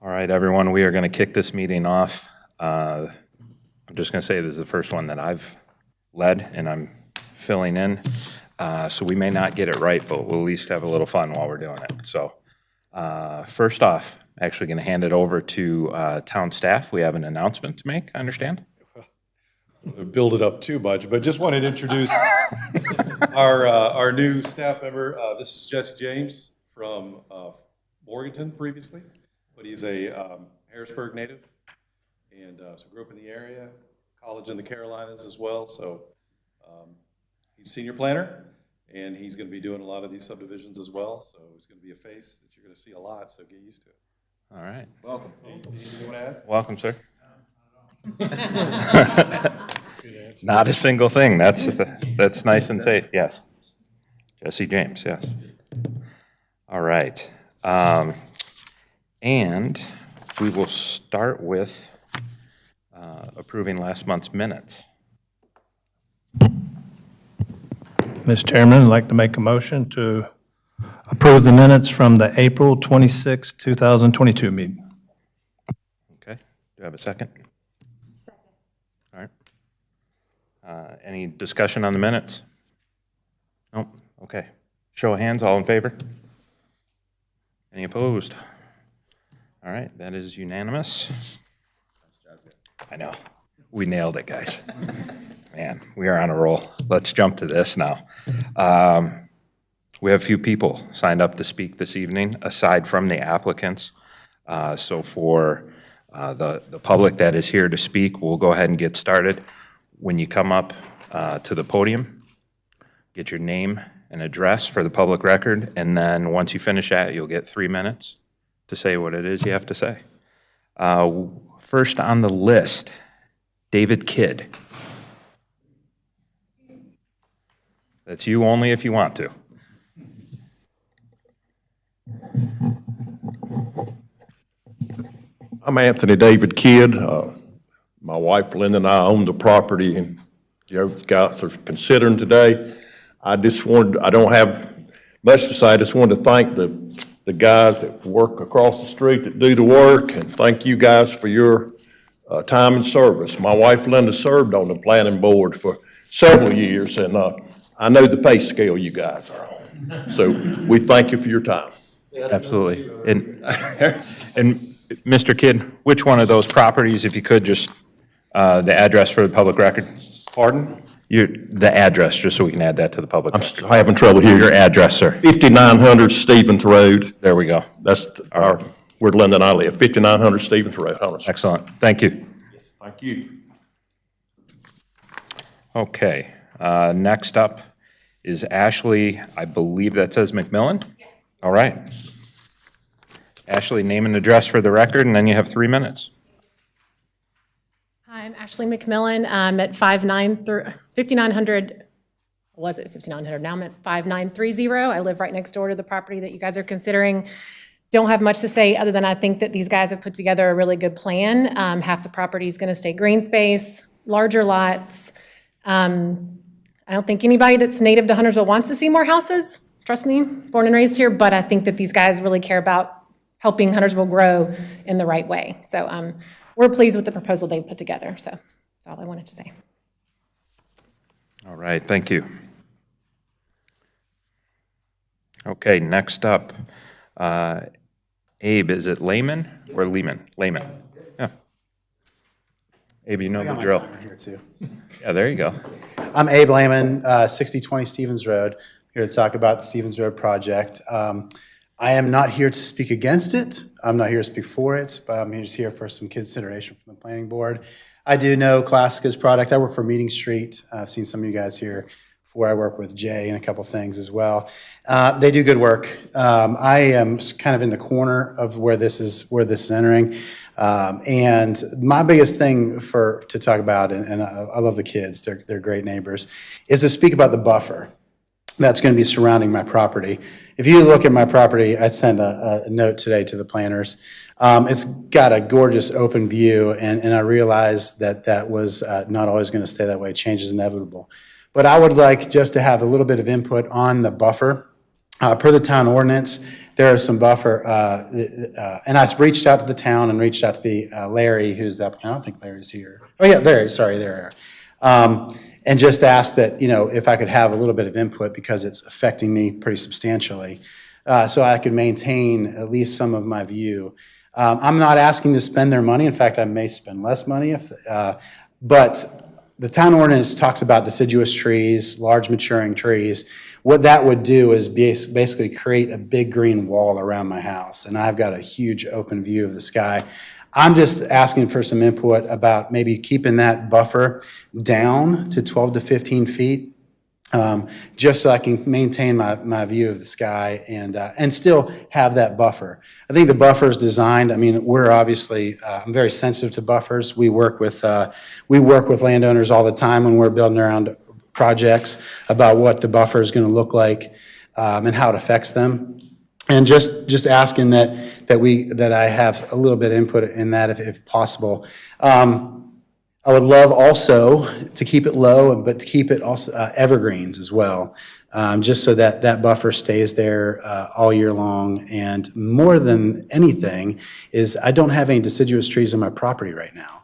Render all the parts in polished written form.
All right, everyone, we are going to kick this meeting off. I'm just going to say this is the first one that I've led, and I'm filling in. So we may not get it right, but we'll at least have a little fun while we're doing it. So first off, actually going to hand it over to town staff. We have an announcement to make, I understand. Build it up too much, but just wanted to introduce our new staff member. This is Jesse James from Morganton previously, but he's a Harrisburg native, and so grew up in the area, college in the Carolinas as well. So he's senior planner, and he's going to be doing a lot of these subdivisions as well. So he's going to be a face that you're going to see a lot. So get used to it. All right. Welcome. Anything you want to add? Welcome, sir. Not a single thing. That's nice and safe. Yes. Jesse James, yes. All right. And we will start with approving last month's minutes. Mr. Chairman, I'd like to make a motion to approve the minutes from the April 26, 2022 meeting. Okay. Do you have a second? Second. All right. Any discussion on the minutes? Nope. Okay. Show of hands, all in favor? Any opposed? All right, that is unanimous. I know. We nailed it, guys. Man, we are on a roll. Let's jump to this now. We have a few people signed up to speak this evening, aside from the applicants. So for the public that is here to speak, we'll go ahead and get started. When you come up to the podium, get your name and address for the public record, and then once you finish that, you'll get 3 minutes to say what it is you have to say. First on the list, David Kidd. That's you only if you want to. I'm Anthony David Kidd. My wife Linda and I own the property, and you guys are considering today. I don't have much to say. I just wanted to thank the guys that work across the street that do the work, and thank you guys for your time and service. My wife Linda served on the planning board for several years, and I know the pay scale you guys are on. So we thank you for your time. Absolutely. And Mr. Kidd, which one of those properties, if you could, just the address for the public record? Pardon? The address, just so we can add that to the public. I'm having trouble here. Your address, sir. 5900 Stevens Road. There we go. That's where Linda and I live, 5900 Stevens Road, Huntersville. Excellent. Thank you. Thank you. Okay. Next up is Ashley, I believe that says McMillan? Yes. All right. Ashley, name and address for the record, and then you have 3 minutes. Hi, I'm Ashley McMillan. I'm at 5900, was it 5900? Now I'm at 5930. I live right next door to the property that you guys are considering. Don't have much to say other than I think that these guys have put together a really good plan. Half the property is going to stay green space, larger lots. I don't think anybody that's native to Huntersville wants to see more houses. Trust me, born and raised here, but I think that these guys really care about helping Huntersville grow in the right way. So we're pleased with the proposal they've put together. So that's all I wanted to say. All right, thank you. Okay, next up, Abe, is it Lehman or Lehman? Lehman. Yeah. Abe, you know the drill. I'm here too. Yeah, there you go. I'm Abe Lehman, 6020 Stevens Road, here to talk about the Stevens Road project. I am not here to speak against it. I'm not here to speak for it, but I'm just here for some consideration from the planning board. I do know Classica's product. I work for Meeting Street. I've seen some of you guys here before. I work with Jay and a couple things as well. They do good work. I am kind of in the corner of where this is entering. And my biggest thing to talk about, and I love the kids, they're great neighbors, is to speak about the buffer that's going to be surrounding my property. If you look at my property, I sent a note today to the planners. It's got a gorgeous open view, and I realized that was not always going to stay that way. Change is inevitable. But I would like just to have a little bit of input on the buffer. Per the town ordinance, there is some buffer, and I reached out to the town and reached out to the Larry, who's the applicant. I don't think Larry's here. Oh yeah, Larry, sorry, there. And just asked that, if I could have a little bit of input because it's affecting me pretty substantially, so I could maintain at least some of my view. I'm not asking to spend their money. In fact, I may spend less money but the town ordinance talks about deciduous trees, large maturing trees. What that would do is basically create a big green wall around my house, and I've got a huge open view of the sky. I'm just asking for some input about maybe keeping that buffer down to 12 to 15 feet, just so I can maintain my view of the sky and still have that buffer. I think the buffer is designed, we're obviously, I'm very sensitive to buffers. We work with landowners all the time when we're building around projects about what the buffer is going to look like and how it affects them. And just asking that I have a little bit of input in that if possible. I would love also to keep it low, but to keep it also evergreens as well, just so that buffer stays there all year long. And more than anything is I don't have any deciduous trees on my property right now.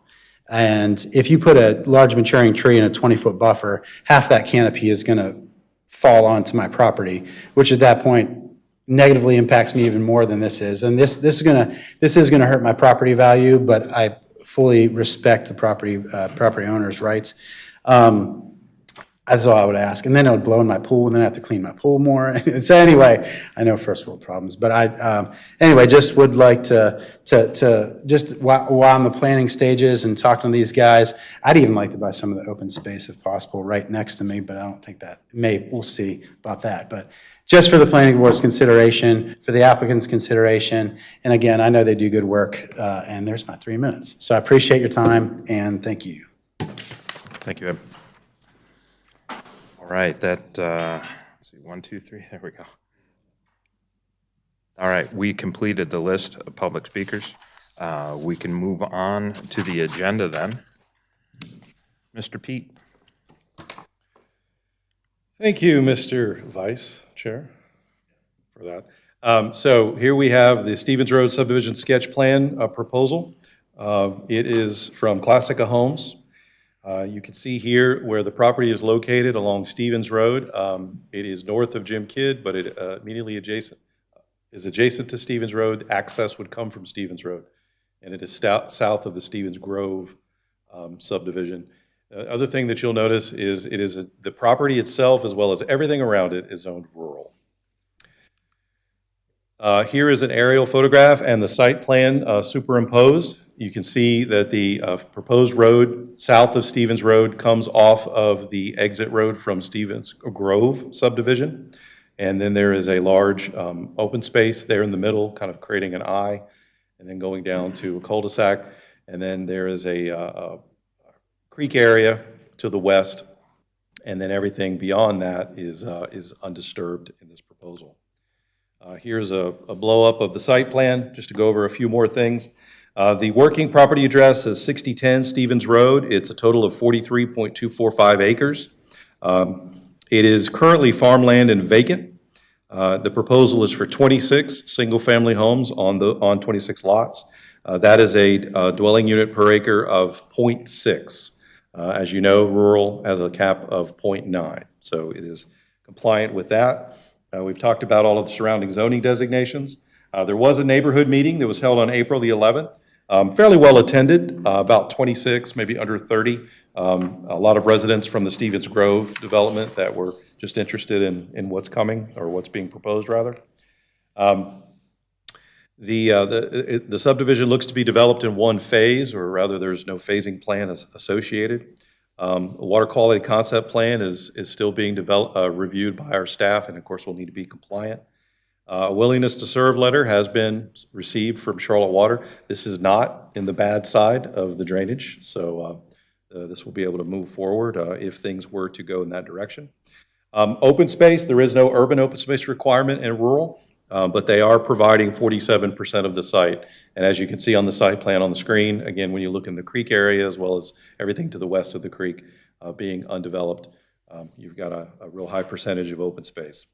And if you put a large maturing tree in a 20-foot buffer, half that canopy is going to fall onto my property, which at that point negatively impacts me even more than this is. And this is gonna hurt my property value, but I fully respect the property owner's rights. That's all I would ask. And then it would blow in my pool, and then I have to clean my pool more. So anyway, I know first world problems, but anyway, just would like to just while I'm in the planning stages and talking to these guys, I'd even like to buy some of the open space if possible right next to me, but I don't think we'll see about that. But just for the planning board's consideration, for the applicant's consideration, and again, I know they do good work, and there's my 3 minutes. So I appreciate your time, and thank you. Thank you, Ed. All right, let's see, 1, 2, 3, there we go. All right, we completed the list of public speakers. We can move on to the agenda then. Mr. Pete. Thank you, Mr. Vice Chair, for that. So here we have the Stevens Road subdivision sketch plan proposal. It is from Classica Homes. You can see here where the property is located along Stevens Road. It is north of Jim Kidd, but it immediately adjacent to Stevens Road. Access would come from Stevens Road, and it is south of the Stevens Grove subdivision. Other thing that you'll notice is the property itself, as well as everything around it, is zoned rural. Here is an aerial photograph and the site plan superimposed. You can see that the proposed road south of Stevens Road comes off of the exit road from Stevens Grove subdivision. And then there is a large open space there in the middle, kind of creating an eye, and then going down to a cul-de-sac. And then there is a creek area to the west, and then everything beyond that is undisturbed in this proposal. Here's a blow-up of the site plan, just to go over a few more things. The working property address is 6010 Stevens Road. It's a total of 43.245 acres. It is currently farmland and vacant. The proposal is for 26 single-family homes on 26 lots. That is a dwelling unit per acre of 0.6. As you know, rural has a cap of 0.9, so it is compliant with that. We've talked about all of the surrounding zoning designations. There was a neighborhood meeting that was held on April the 11th, fairly well attended, about 26, maybe under 30. A lot of residents from the Stevens Grove development that were just interested in what's coming, or what's being proposed, rather. The subdivision looks to be developed in one phase, or rather, there's no phasing plan associated. A water quality concept plan is still being reviewed by our staff, and of course, will need to be compliant. A willingness to serve letter has been received from Charlotte Water. This is not in the bad side of the drainage, so this will be able to move forward if things were to go in that direction. Open space, there is no urban open space requirement in rural, but they are providing 47% of the site. And as you can see on the site plan on the screen, again, when you look in the creek area, as well as everything to the west of the creek being undeveloped, you've got a real high percentage of open space.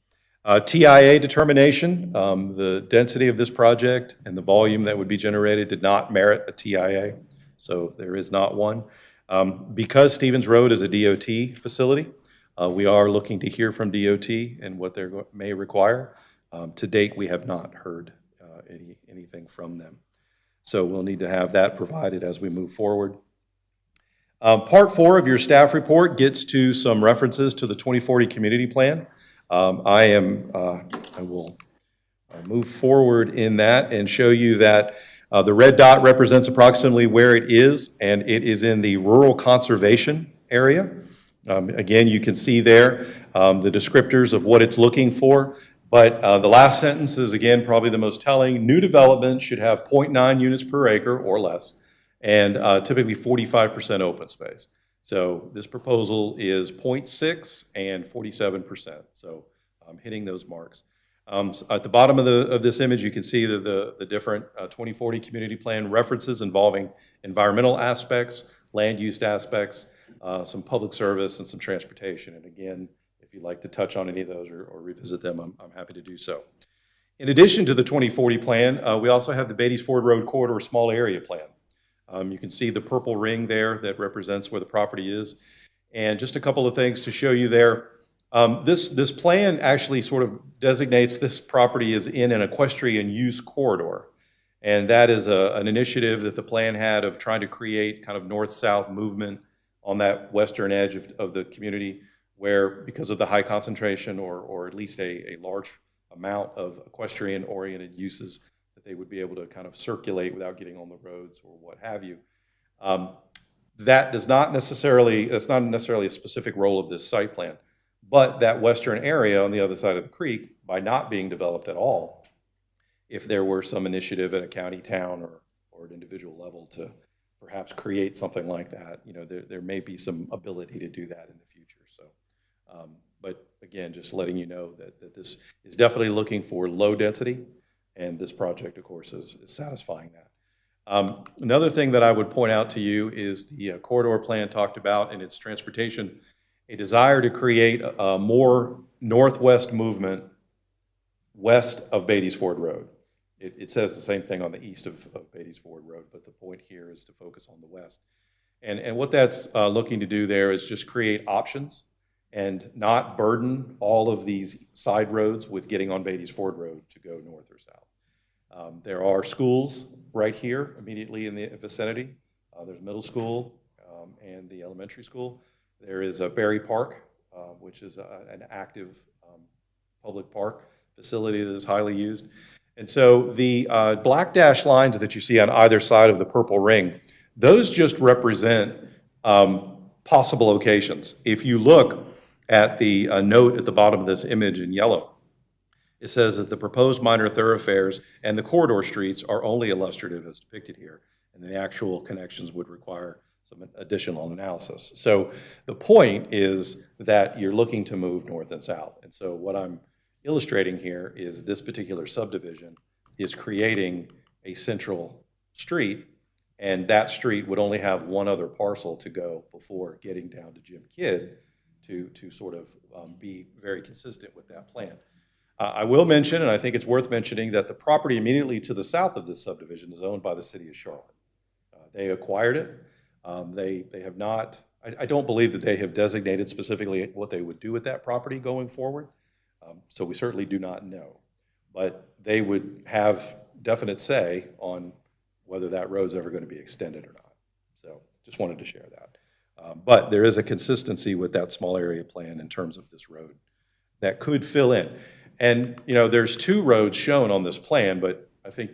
TIA determination, the density of this project and the volume that would be generated did not merit a TIA, so there is not one. Because Stevens Road is a DOT facility, we are looking to hear from DOT and what they may require. To date, we have not heard anything from them. So we'll need to have that provided as we move forward. Part 4 of your staff report gets to some references to the 2040 community plan. I will move forward in that and show you that the red dot represents approximately where it is, and it is in the rural conservation area. Again, you can see there the descriptors of what it's looking for. But the last sentence is, again, probably the most telling. New development should have 0.9 units per acre or less, and typically 45% open space. So this proposal is 0.6 and 47%, so hitting those marks. So at the bottom of this image, you can see the different 2040 community plan references involving environmental aspects, land use aspects, some public service, and some transportation. And again, if you'd like to touch on any of those or revisit them, I'm happy to do so. In addition to the 2040 plan, we also have the Beatties Ford Road Corridor Small Area Plan. You can see the purple ring there that represents where the property is. And just a couple of things to show you there. This plan actually sort of designates this property as in an equestrian use corridor. And that is an initiative that the plan had of trying to create kind of north-south movement on that western edge of the community, where because of the high concentration or at least a large amount of equestrian-oriented uses, that they would be able to kind of circulate without getting on the roads or what have you. That's not necessarily a specific role of this site plan, but that western area on the other side of the creek, by not being developed at all, if there were some initiative at a county, town, or an individual level to perhaps create something like that, there may be some ability to do that in the future. So, but again, just letting you know that this is definitely looking for low density, and this project, of course, is satisfying that. Another thing that I would point out to you is the corridor plan talked about in its transportation, a desire to create a more northwest movement west of Beatties Ford Road. It says the same thing on the east of Beatties Ford Road, but the point here is to focus on the west. And what that's looking to do there is just create options and not burden all of these side roads with getting on Beatties Ford Road to go north or south. There are schools right here immediately in the vicinity. There's middle school and the elementary school. There is a Berry Park, which is an active public park facility that is highly used. And so the black dashed lines that you see on either side of the purple ring, those just represent possible locations. If you look at the note at the bottom of this image in yellow, it says that the proposed minor thoroughfares and the corridor streets are only illustrative as depicted here, and the actual connections would require some additional analysis. So the point is that you're looking to move north and south. And so what I'm illustrating here is this particular subdivision is creating a central street, and that street would only have one other parcel to go before getting down to Jim Kidd to sort of be very consistent with that plan. I will mention, and I think it's worth mentioning, that the property immediately to the south of this subdivision is owned by the city of Charlotte. They acquired it. They have not I don't believe that they have designated specifically what they would do with that property going forward, so we certainly do not know. But they would have definite say on whether that road's ever going to be extended or not. So just wanted to share that. But there is a consistency with that small area plan in terms of this road that could fill in. And, you know, there's 2 roads shown on this plan, but I think,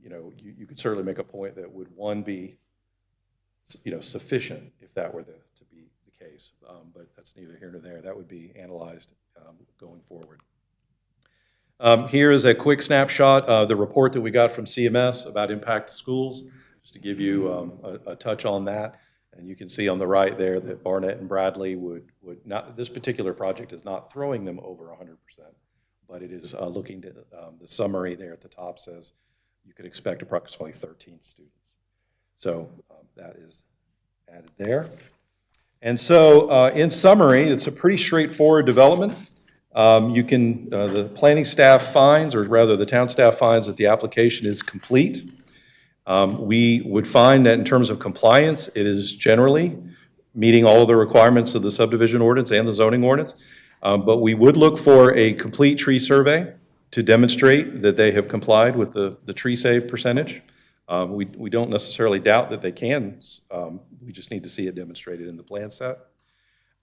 you know, you could certainly make a point that would one be, you know, sufficient if that were to be the case. But that's neither here nor there. That would be analyzed going forward. Here is a quick snapshot of the report that we got from CMS about impact to schools, just to give you a touch on that. And you can see on the right there that Barnett and Bradley would not, this particular project is not throwing them over 100%, but it is looking to, the summary there at the top says you could expect approximately 13 students. So that is added there. And so in summary, it's a pretty straightforward development. The planning staff finds, or rather the town staff finds that the application is complete. We would find that in terms of compliance, it is generally meeting all of the requirements of the subdivision ordinance and the zoning ordinance. But we would look for a complete tree survey to demonstrate that they have complied with the tree save percentage. We don't necessarily doubt that they can. We just need to see it demonstrated in the plan set.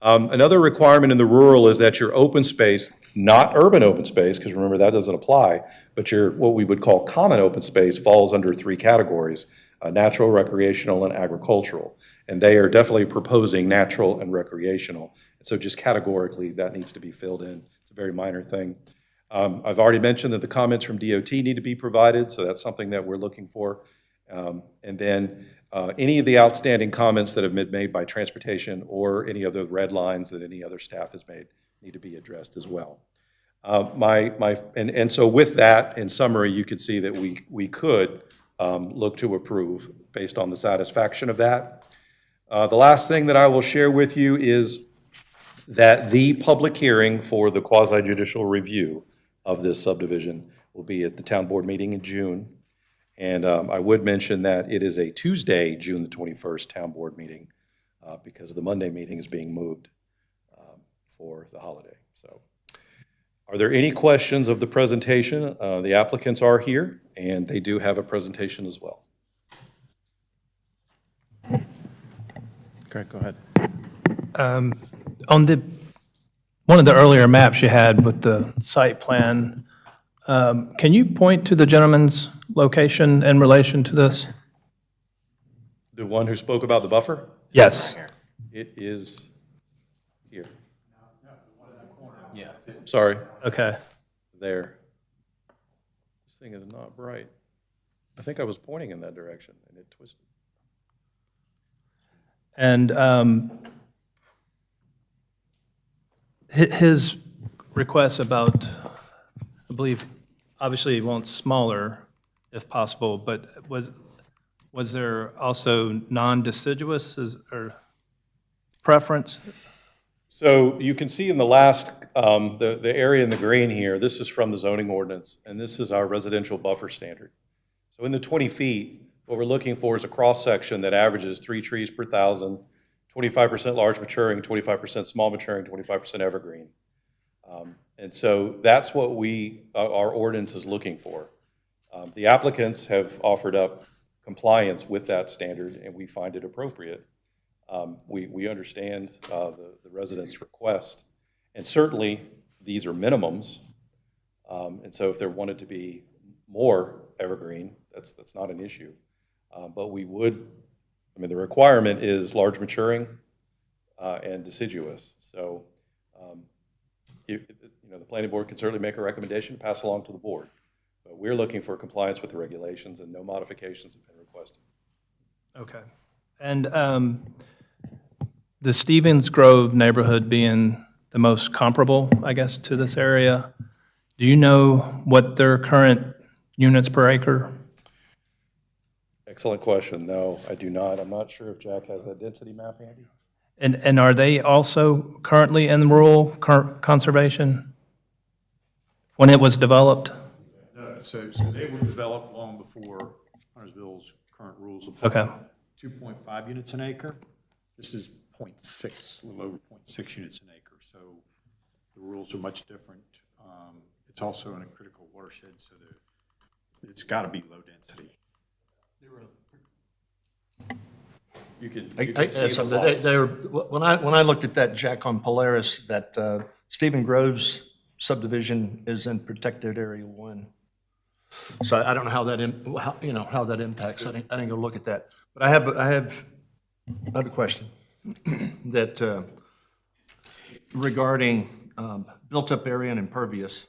Another requirement in the rural is that your open space, not urban open space, because remember that doesn't apply, but your what we would call common open space falls under 3 categories, natural, recreational, and agricultural. And they are definitely proposing natural and recreational. And so just categorically, that needs to be filled in. It's a very minor thing. I've already mentioned that the comments from DOT need to be provided, so that's something that we're looking for. And then any of the outstanding comments that have been made by transportation or any other red lines that any other staff has made need to be addressed as well. And so with that, in summary, you could see that we could look to approve based on the satisfaction of that. The last thing that I will share with you is that the public hearing for the quasi-judicial review of this subdivision will be at the town board meeting in June. And I would mention that it is a Tuesday, June the 21st, town board meeting because the Monday meeting is being moved for the holiday. So, are there any questions of the presentation? The applicants are here, and they do have a presentation as well. Great, go ahead. On one of the earlier maps you had with the site plan, can you point to the gentleman's location in relation to this? The one who spoke about the buffer? Yes. It is here. Yeah. Sorry, Okay. there. This thing is not bright. I think I was pointing in that direction, and it twisted. And his request about, I believe, obviously he wants smaller if possible, but was there also non-deciduous or preference? So you can see in the last, the area in the green here, this is from the zoning ordinance, and this is our residential buffer standard. So in the 20 feet, what we're looking for is a cross-section that averages 3 trees per 1,000, 25% large maturing, 25% small maturing, 25% evergreen. And so that's what our ordinance is looking for. The applicants have offered up compliance with that standard, and we find it appropriate. We understand the residents' request, and certainly these are minimums. And so if there wanted to be more evergreen, that's not an issue. But we would, the requirement is large maturing and deciduous. So the planning board can certainly make a recommendation, pass along to the board. But we're looking for compliance with the regulations, and no modifications have been requested. Okay. And the Stevens Grove neighborhood being the most comparable, I guess, to this area, do you know what their current units per acre? Excellent question. No, I do not. I'm not sure if Jack has that density map handy. And are they also currently in rural conservation when it was developed? No, so they were developed long before Huntersville's current rules apply. Okay. 2.5 units an acre. This is 0.6, a little over 0.6 units an acre, so the rules are much different. It's also in a critical watershed, so it's got to be low density. You can see So the lots. when I looked at that, Jack, on Polaris, that Stephen Groves subdivision is in protected area 1. So I don't know how that, how that impacts. I didn't go look at that. But I have another question that regarding built-up area and impervious.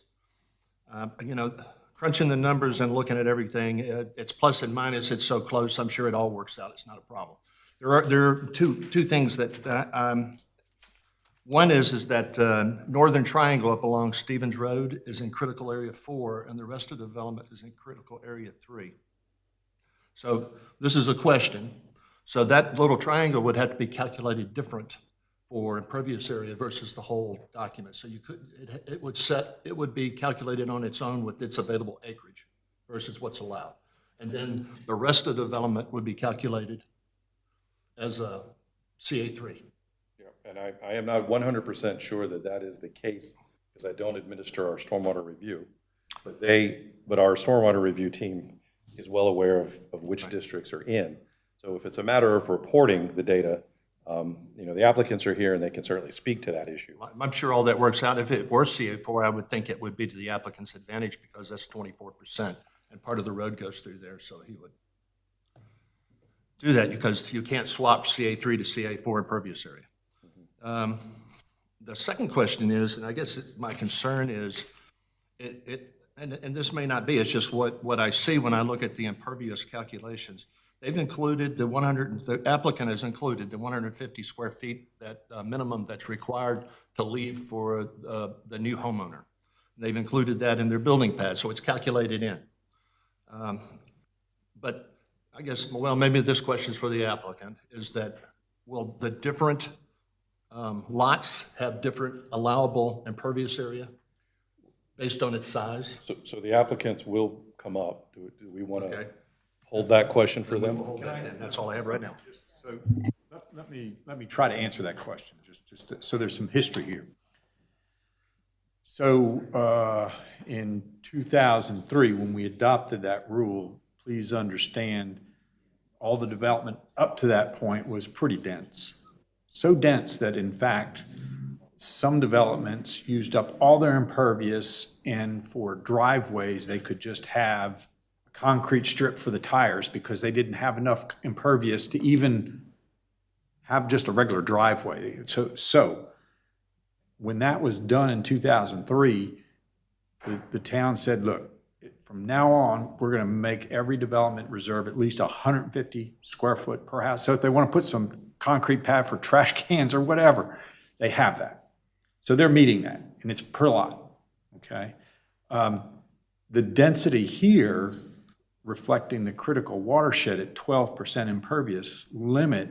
Crunching the numbers and looking at everything, it's plus and minus, it's so close, I'm sure it all works out, it's not a problem. There are two things that, one is that Northern Triangle up along Stevens Road is in critical area 4, and the rest of the development is in critical area 3. So this is a question. So that little triangle would have to be calculated different for impervious area versus the whole document. So you could, it would be calculated on its own with its available acreage versus what's allowed. And then the rest of the development would be calculated as a CA3. Yeah, and I am not 100% sure that that is the case, because I don't administer our stormwater review. But our stormwater review team is well aware of which districts are in. So if it's a matter of reporting the data, the applicants are here and they can certainly speak to that issue. I'm sure all that works out. If it were CA4, I would think it would be to the applicant's advantage because that's 24%, and part of the road goes through there, so he would do that because you can't swap CA3 to CA4 impervious area. The second question is, and I guess my concern is, and this may not be, it's just what I see when I look at the impervious calculations. They've included the applicant has included the 150 square feet, that minimum that's required to leave for the new homeowner. They've included that in their building pad, so it's calculated in. But I guess, well, maybe this question is for the applicant, is that will the different lots have different allowable impervious area based on its size? So the applicants will come up. Do we want Okay. to hold that question for them? That's all I have right now. So let me try to answer that question, just so there's some history here. So in 2003, when we adopted that rule, please understand, all the development up to that point was pretty dense. So dense that, in fact, some developments used up all their impervious, and for driveways, they could just have a concrete strip for the tires because they didn't have enough impervious to even have just a regular driveway. So when that was done in 2003, the town said, look, from now on, we're going to make every development reserve at least 150 square foot per house. So if they want to put some concrete pad for trash cans or whatever, they have that. So they're meeting that, and it's per lot, okay? The density here, reflecting the critical watershed at 12% impervious limit,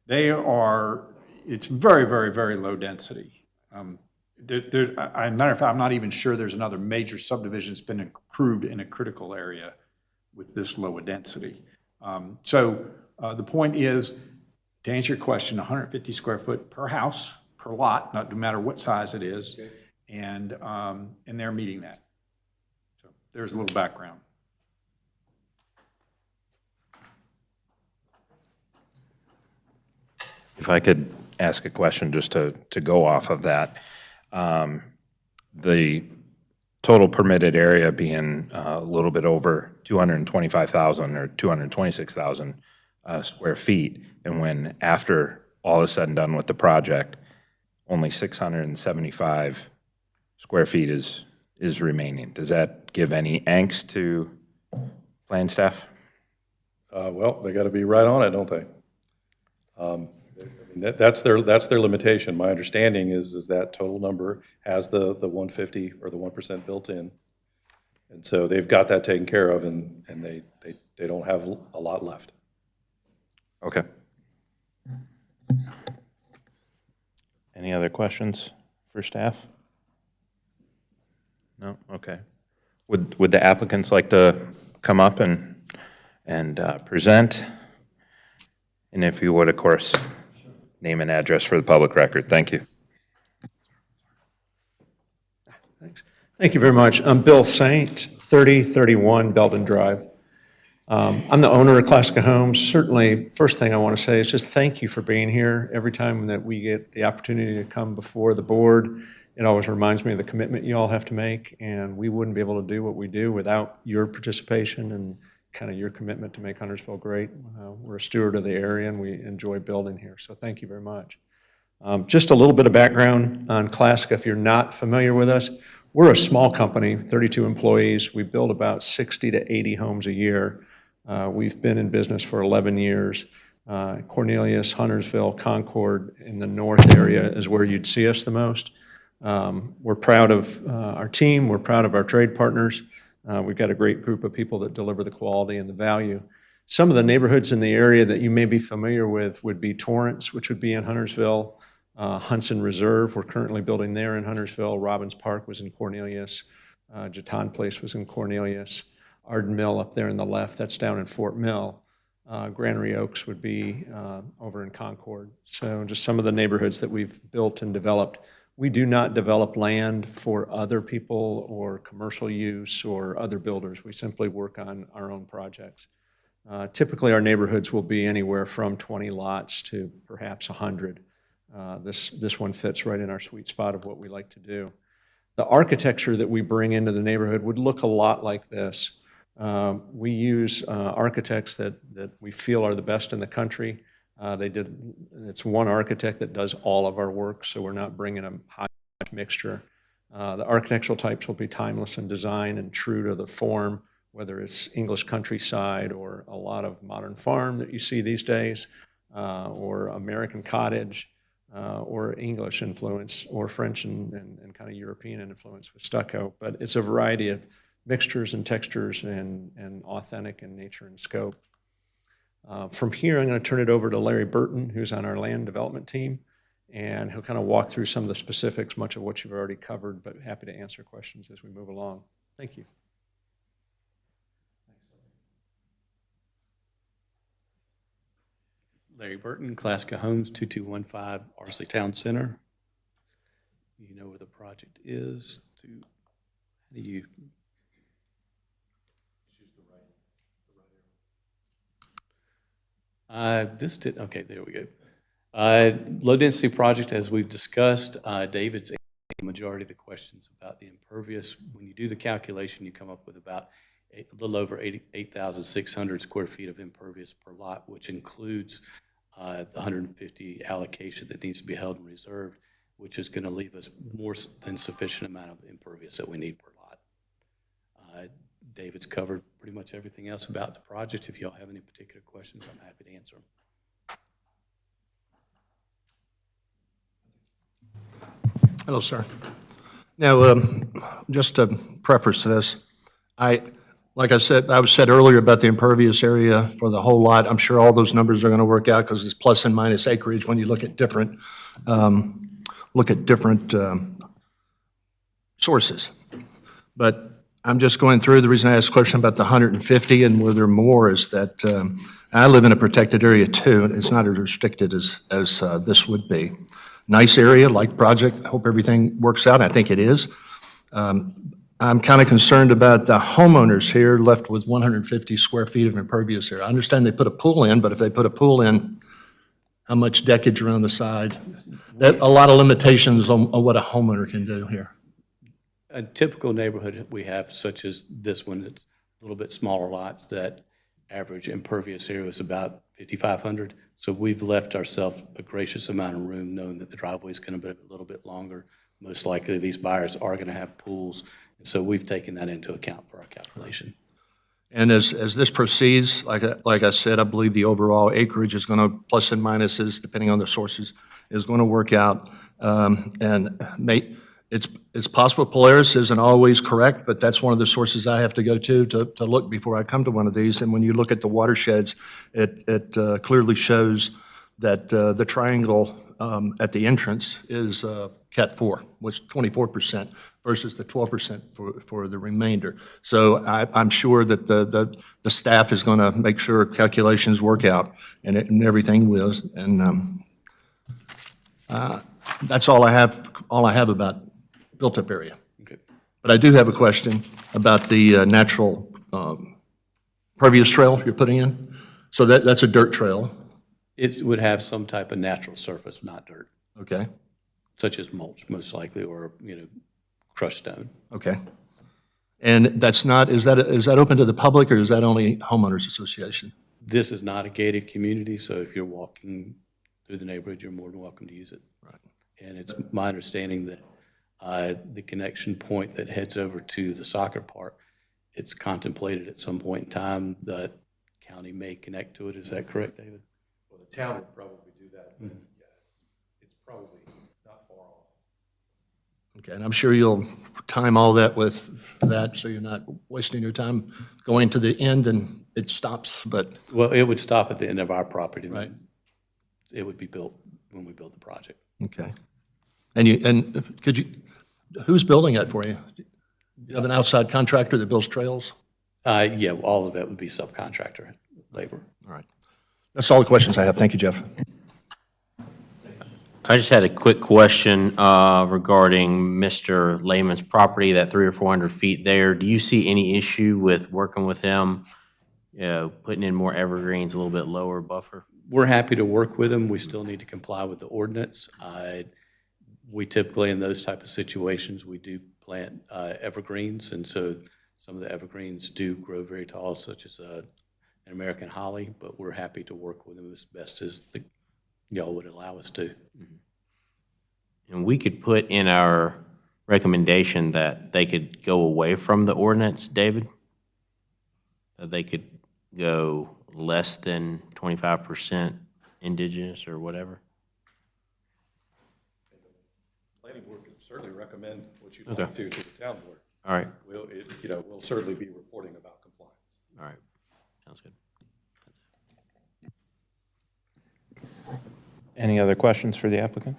it's very, very, very low density. Matter of fact, I'm not even sure there's another major subdivision that's been approved in a critical area with this low a density. So the point is, to answer your question, 150 square foot per house, per lot, no matter what size it is, and they're meeting that. So there's a little background. If I could ask a question just to go off of that. The total permitted area being a little bit over 225,000 or 226,000 square feet, and when after all is said and done with the project, only 675 square feet is remaining. Does that give any angst to plan staff? Well, they got to be right on it, don't they? That's their limitation. My understanding is that total number has the 150 or the 1% built in. And so they've got that taken care of, and they don't have a lot left. Okay. Any other questions for staff? No? Okay. Would the applicants like to come up and present? And if you would, of course, name and address for the public record. Thank you. Thank you very much. I'm Bill Saint, 3031 Belden Drive. I'm the owner of Classica Homes. Certainly, first thing I want to say is just thank you for being here. Every time that we get the opportunity to come before the board, it always reminds me of the commitment you all have to make, and we wouldn't be able to do what we do without your participation and kind of your commitment to make Huntersville great. We're a steward of the area, and we enjoy building here, so thank you very much. Just a little bit of background on Classica, if you're not familiar with us. We're a small company, 32 employees. We build about 60 to 80 homes a year. We've been in business for 11 years. Cornelius, Huntersville, Concord in the north area is where you'd see us the most. We're proud of our team. We're proud of our trade partners. We've got a great group of people that deliver the quality and the value. Some of the neighborhoods in the area that you may be familiar with would be Torrance, which would be in Huntersville, Hunson Reserve, we're currently building there in Huntersville. Robbins Park was in Cornelius. Jatan Place was in Cornelius. Arden Mill up there in the left, that's down in Fort Mill. Granary Oaks would be over in Concord. So just some of the neighborhoods that we've built and developed. We do not develop land for other people or commercial use or other builders. We simply work on our own projects. Typically, our neighborhoods will be anywhere from 20 lots to perhaps 100. This one fits right in our sweet spot of what we like to do. The architecture that we bring into the neighborhood would look a lot like this. We use architects that we feel are the best in the country. It's one architect that does all of our work, so we're not bringing a high mixture. The architectural types will be timeless in design and true to the form, whether it's English countryside or a lot of modern farm that you see these days, or American cottage, or English influence, or French and kind of European influence with stucco. But it's a variety of mixtures and textures and authentic in nature and scope. From here, I'm going to turn it over to Larry Burton, who's on our land development team, and he'll kind of walk through some of the specifics, much of what you've already covered, but happy to answer questions as we move along. Thank you. Larry Burton, Classica Homes, 2215 Arsley Town Center. You know where the project is. How do you? Okay, there we go. Low-density project, as we've discussed, David's answered the majority of the questions about the impervious. When you do the calculation, you come up with about a little over 8,600 square feet of impervious per lot, which includes the 150 allocation that needs to be held in reserve, which is going to leave us more than sufficient amount of impervious that we need per lot. David's covered pretty much everything else about the project. If y'all have any particular questions, I'm happy to answer them. Hello, sir. Now, just to preface this, like I said earlier about the impervious area for the whole lot, I'm sure all those numbers are going to work out because it's plus and minus acreage when you look at different sources. But I'm just going through, the reason I asked a question about the 150 and were there more is that I live in a protected area too, and it's not as restricted as this would be. Nice area, like the project, I hope everything works out, I think it is. I'm kind of concerned about the homeowners here left with 150 square feet of impervious area. I understand they put a pool in, but if they put a pool in, how much deckage around the side? A lot of limitations on what a homeowner can do here. A typical neighborhood we have, such as this one, it's a little bit smaller lots, that average impervious area is about 5,500. So we've left ourselves a gracious amount of room, knowing that the driveway is going to be a little bit longer. Most likely, these buyers are going to have pools, and so we've taken that into account for our calculation. And as this proceeds, like I said, I believe the overall acreage is going to, plus and minuses, depending on the sources, is going to work out. It's possible Polaris isn't always correct, but that's one of the sources I have to go to look before I come to one of these. And when you look at the watersheds, it clearly shows that the triangle at the entrance is Cat 4, which is 24% versus the 12% for the remainder. So I'm sure that the staff is going to make sure calculations work out, and everything will. And That's all I have about built-up area. Okay. But I do have a question about the natural pervious trail you're putting in. So that's a dirt trail, It would have some type of natural surface, not dirt, okay? such as mulch, most likely, or, crushed stone. Okay. And that's not, is that open to the public, or is that only homeowners association? This is not a gated community, so if you're walking through the neighborhood, you're more than welcome to use it. Right. And it's my understanding that the connection point that heads over to the soccer park, it's contemplated at some point in time that county may connect to it. Is that correct, David? Well, the town would probably do that, but yeah, it's probably not far off. Okay, and I'm sure you'll time all that with that, so you're not wasting your time going to the end and it stops, but, Well, it would stop at the end of our property. and Right. It would be built when we build the project. okay. And who's building that for you? You have an outside contractor that builds trails? Yeah, all of that would be subcontractor labor. All right. That's all the questions I have. Thank you, Jeff. I just had a quick question regarding Mr. Lehman's property, that 300 or 400 feet there. Do you see any issue with working with him, putting in more evergreens, a little bit lower buffer? We're happy to work with them. We still need to comply with the ordinance. We typically, in those type of situations, we do plant evergreens, and so some of the evergreens do grow very tall, such as an American holly, but we're happy to work with them as best as y'all would allow us to. And we could put in our recommendation that they could go away from the ordinance, David? That they could go less than 25% indigenous or whatever? Planning board can certainly recommend what you'd Okay. like to the town board. All right, We'll certainly be reporting about compliance. all right. Sounds good. Any other questions for the applicant?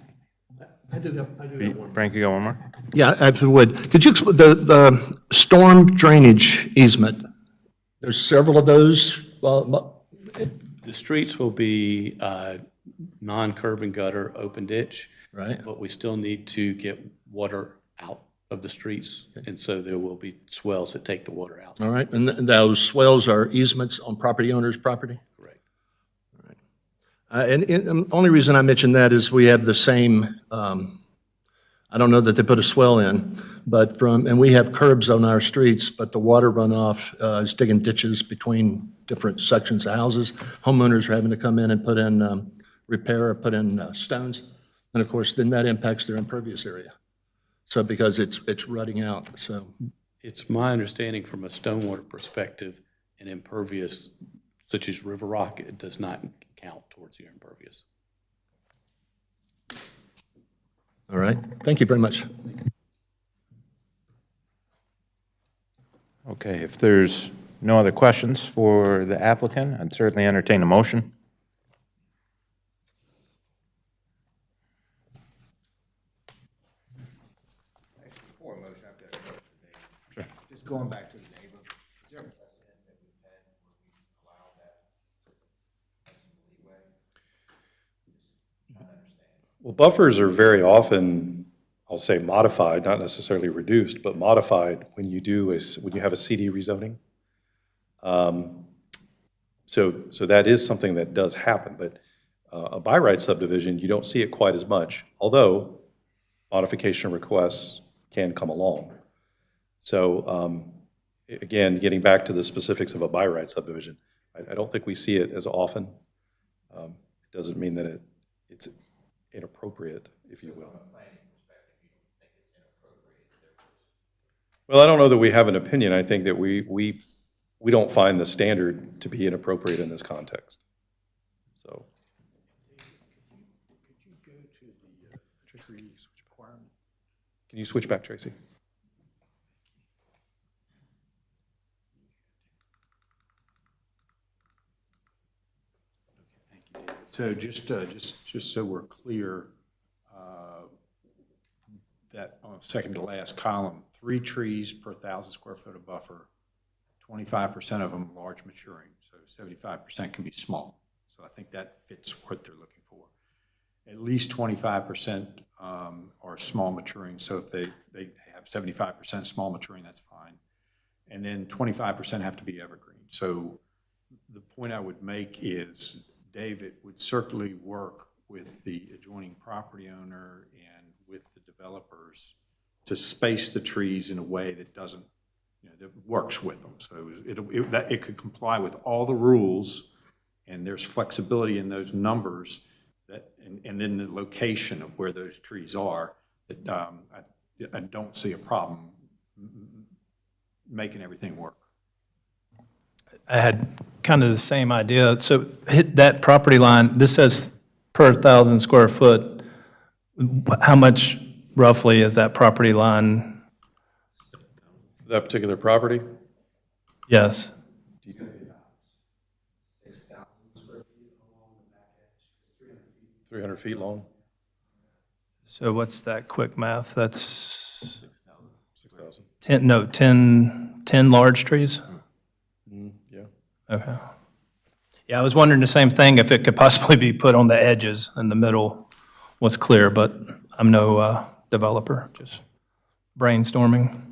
I do have one. Frank, you got one more? Yeah, if you would. Could you explain the storm drainage easement? There's several of those. The streets will be non-curb and gutter, open ditch. Right. But we still need to get water out of the streets, and so there will be swells that take the water out. All right, and those swells are easements on property owner's property? Correct. And the only reason I mention that is we have the same, I don't know that they put a swell in, but and we have curbs on our streets, but the water runoff is digging ditches between different sections of houses. Homeowners are having to come in and put in, repair or put in stones. And of course, then that impacts their impervious area. So because it's rutting out, so. It's my understanding from a stormwater perspective, an impervious such as river rock, it does not count towards your impervious. All right, thank you very much. Okay, if there's no other questions for the applicant, I'd certainly entertain a motion. Before a motion, I've got a question. Sure. Just going back to the neighbor, is there a precedent that we've had where we allow that leeway? Well, buffers are very often, I'll say modified, not necessarily reduced, but modified when you when you have a CD rezoning. So that is something that does happen, but a by right subdivision, you don't see it quite as much, although modification requests can come along. So again, getting back to the specifics of a by right subdivision, I don't think we see it as often. It doesn't mean that it's inappropriate, if you will. Well, I don't know that we have an opinion. I think that we don't find the standard to be inappropriate in this context. So. Can you switch back, Tracy? So just so we're clear, that on the second to last column, 3 trees per 1,000 square foot of buffer, 25% of them large maturing, so 75% can be small. So I think that fits what they're looking for. at least 25% are small maturing. So if they have 75% small maturing, that's fine. And then 25% have to be evergreen. So the point I would make is David would certainly work with the adjoining property owner and with the developers to space the trees in a way that doesn't, that works with them. So it could comply with all the rules, and there's flexibility in those numbers that, and then the location of where those trees are, that I don't see a problem making everything work. I had kind of the same idea. So hit that property line, this says per 1,000 square foot. How much roughly is that property line? That particular property, Yes. 300 feet long, So what's that quick math? That's 6,000. 10 large trees? Yeah. Okay. Yeah, I was wondering the same thing, if it could possibly be put on the edges and the middle was clear, but I'm no developer, just brainstorming.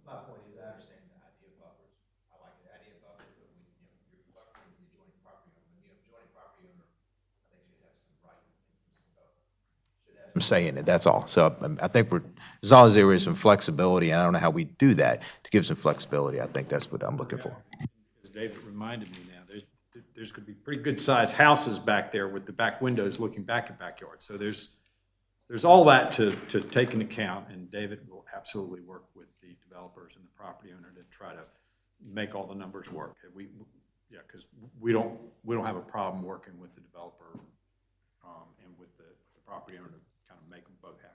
My point is, I understand the idea of buffers. I like the idea of buffers, but when, you're buffering the adjoining property owner, the adjoining property owner, I think should have some right, should have some say in it, that's all. So I think as long as there is some flexibility, and I don't know how we do that, to give some flexibility, I think that's what I'm looking for. As David reminded me now, there's going to be pretty good-sized houses back there with the back windows looking back at backyards. So there's all that to take into account, and David will absolutely work with the developers and the property owner to try to make all the numbers work. Because we don't have a problem working with the developer and with the property owner to kind of make them both happy.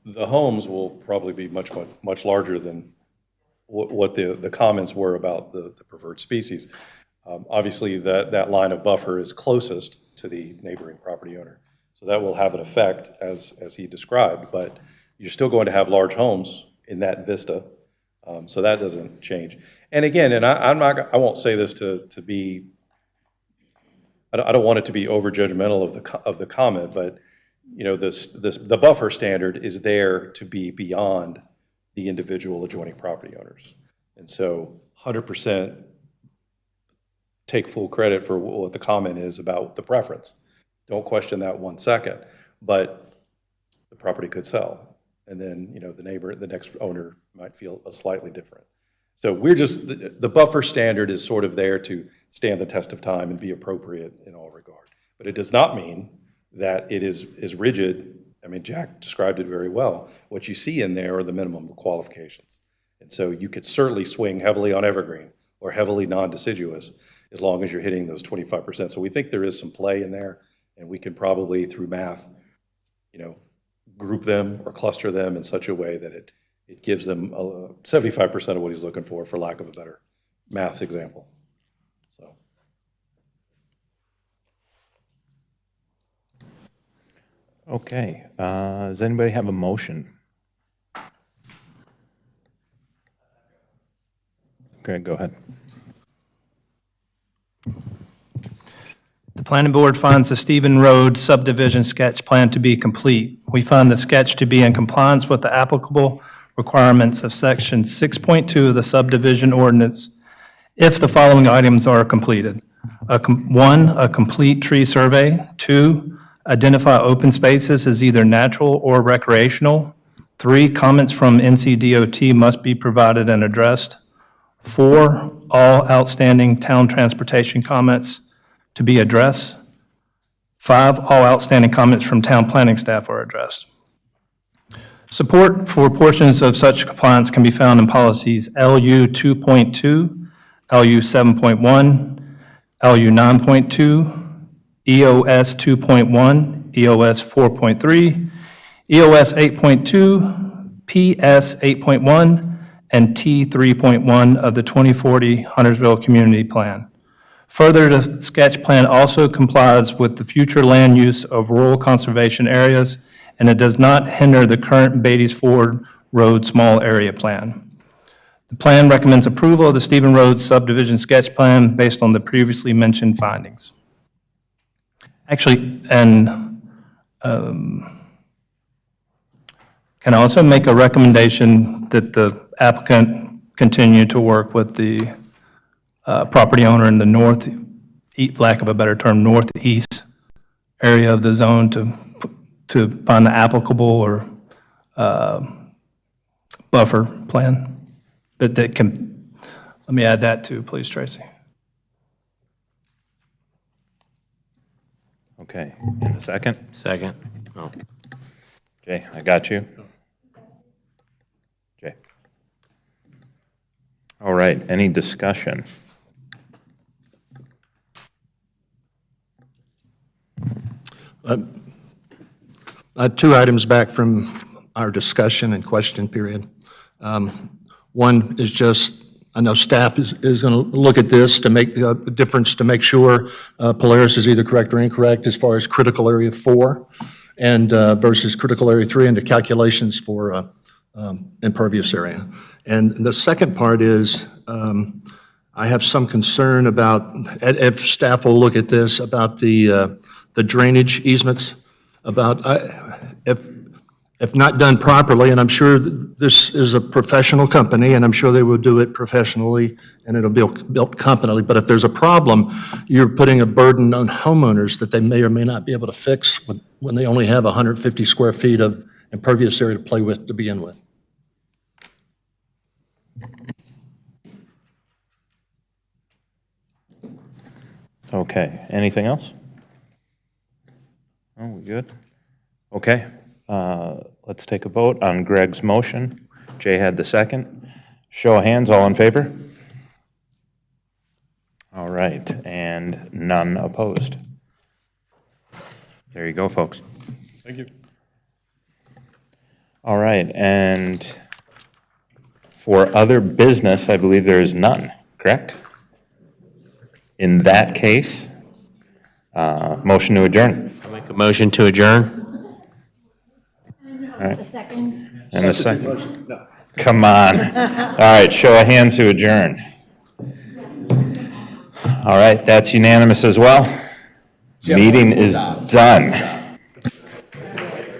The homes will probably be much larger than what the comments were about the preferred species. Obviously, that line of buffer is closest to the neighboring property owner. So that will have an effect, as he described, but you're still going to have large homes in that vista, so that doesn't change. And again, and I won't say this to be, I don't want it to be over judgmental of the comment, but the buffer standard is there to be beyond the individual adjoining property owners. And so 100% take full credit for what the comment is about the preference. Don't question that 1 second, but the property could sell. And then, the next owner might feel slightly different. So the buffer standard is sort of there to stand the test of time and be appropriate in all regard. But it does not mean that it is rigid. I mean, Jack described it very well. What you see in there are the minimum qualifications. And so you could certainly swing heavily on evergreen or heavily non-deciduous as long as you're hitting those 25%. So we think there is some play in there, and we can probably, through math, group them or cluster them in such a way that it gives them 75% of what he's looking for lack of a better math example. So. Okay, does anybody have a motion? Okay, go ahead. The planning board finds the Stephen Road subdivision sketch plan to be complete. We find the sketch to be in compliance with the applicable requirements of section 6.2 of the subdivision ordinance if the following items are completed. 1, a complete tree survey. 2, identify open spaces as either natural or recreational. 3, comments from NCDOT must be provided and addressed. 4, all outstanding town transportation comments to be addressed. 5, all outstanding comments from town planning staff are addressed. Support for portions of such compliance can be found in policies LU 2.2, LU 7.1, LU 9.2, EOS 2.1, EOS 4.3, EOS 8.2, PS 8.1, and T 3.1 of the 2040 Huntersville Community Plan. Further, the sketch plan also complies with the future land use of rural conservation areas, and it does not hinder the current Beatties Ford Road Small Area Plan. The plan recommends approval of the Stephen Road subdivision sketch plan based on the previously mentioned findings. Actually, and can I also make a recommendation that the applicant continue to work with the property owner in the north, lack of a better term, northeast area of the zone to find the applicable or buffer plan? That can, let me add that too, please, Tracy. Okay, in a second. Second. Oh. Jay, I got you. Jay. All right, any discussion? Two items back from our discussion and question period. One is just, I know staff is going to look at this to make a difference, to make sure Polaris is either correct or incorrect as far as critical area 4 and versus critical area 3 and the calculations for impervious area. And the second part is, I have some concern about, if staff will look at this, about the drainage easements, about if not done properly, and I'm sure this is a professional company, and I'm sure they will do it professionally, and it'll be built competently, but if there's a problem, you're putting a burden on homeowners that they may or may not be able to fix when they only have 150 square feet of impervious area to play with to begin with. Okay, anything else? Oh, we good? Okay, let's take a vote on Greg's motion. Jay had the second. Show of hands, all in favor? All right, and none opposed. There you go, folks. Thank you. All right, and for other business, I believe there is none, correct? In that case, motion to adjourn. I'll make a motion to adjourn. And a second. Come on. All right, show of hands to adjourn. All right, that's unanimous as well. Meeting is done.